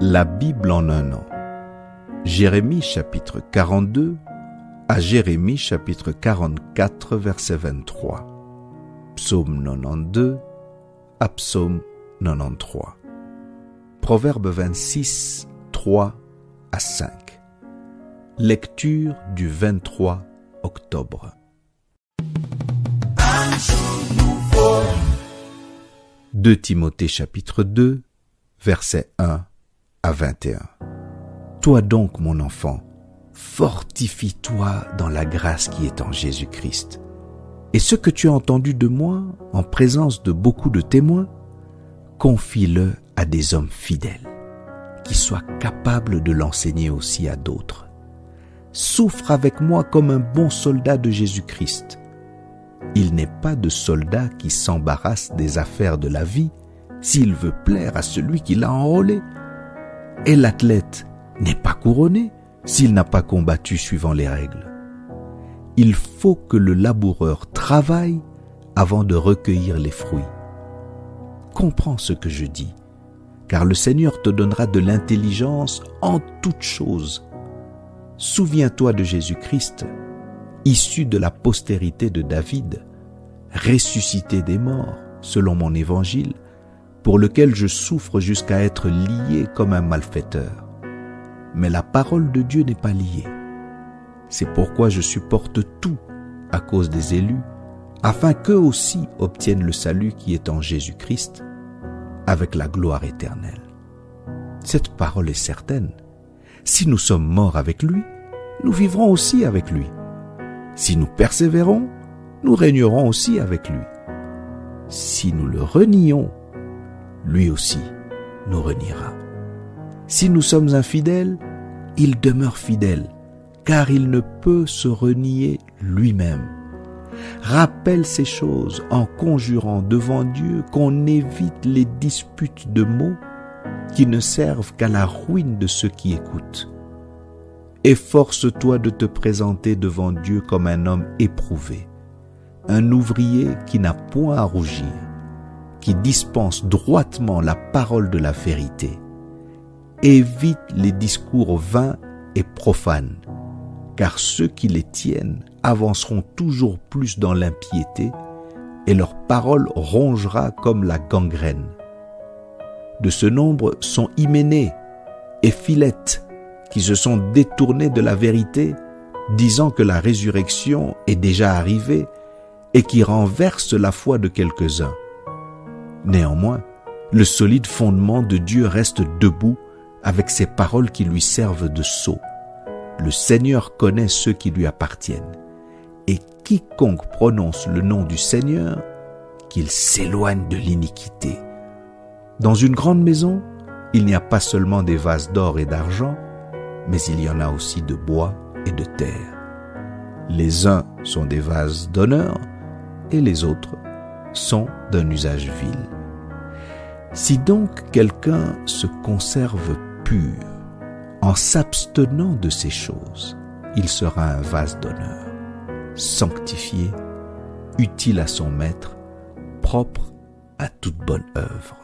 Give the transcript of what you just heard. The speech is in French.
La Bible en un an. Jérémie chapitre 42 à Jérémie chapitre 44 verset 23. Psaume 92 à Psaume 93. Proverbe 26, 3 à 5. Lecture du 23 octobre. 2 Timothée chapitre 2, versets 1 à 21. Toi donc, mon enfant, fortifie-toi dans la grâce qui est en Jésus-Christ. Et ce que tu as entendu de moi, en présence de beaucoup de témoins, confie-le à des hommes fidèles, qui soient capables de l'enseigner aussi à d'autres. Souffre avec moi comme un bon soldat de Jésus-Christ. Il n'est pas de soldat qui s'embarrasse des affaires de la vie s'il veut plaire à celui qui l'a enrôlé. Et l'athlète n'est pas couronné s'il n'a pas combattu suivant les règles. Il faut que le laboureur travaille avant de recueillir les fruits. Comprends ce que je dis, car le Seigneur te donnera de l'intelligence en toutes choses. Souviens-toi de Jésus-Christ, issu de la postérité de David, ressuscité des morts, selon mon évangile, pour lequel je souffre jusqu'à être lié comme un malfaiteur. Mais la parole de Dieu n'est pas liée. C'est pourquoi je supporte tout à cause des élus, afin qu'eux aussi obtiennent le salut qui est en Jésus-Christ, avec la gloire éternelle. Cette parole est certaine. Si nous sommes morts avec lui, nous vivrons aussi avec lui. Si nous persévérons, nous régnerons aussi avec lui. Si nous le renions, lui aussi nous reniera. Si nous sommes infidèles, il demeure fidèle, car il ne peut se renier lui-même. Rappelle ces choses en conjurant devant Dieu qu'on évite les disputes de mots qui ne servent qu'à la ruine de ceux qui écoutent. Efforce-toi de te présenter devant Dieu comme un homme éprouvé, un ouvrier qui n'a point à rougir, qui dispense droitement la parole de la vérité. Évite les discours vains et profanes, car ceux qui les tiennent avanceront toujours plus dans l'impiété et leur parole rongera comme la gangrène. De ce nombre sont Hyménée et Philette, qui se sont détournés de la vérité, disant que la résurrection est déjà arrivée et qui renversent la foi de quelques-uns. Néanmoins, le solide fondement de Dieu reste debout avec ses paroles qui lui servent de sceau. Le Seigneur connaît ceux qui lui appartiennent. Et quiconque prononce le nom du Seigneur, qu'il s'éloigne de l'iniquité. Dans une grande maison, il n'y a pas seulement des vases d'or et d'argent, mais il y en a aussi de bois et de terre. Les uns sont des vases d'honneur et les autres sont d'un usage vil. Si donc quelqu'un se conserve pur en s'abstenant de ces choses, il sera un vase d'honneur, sanctifié, utile à son maître, propre à toute bonne œuvre.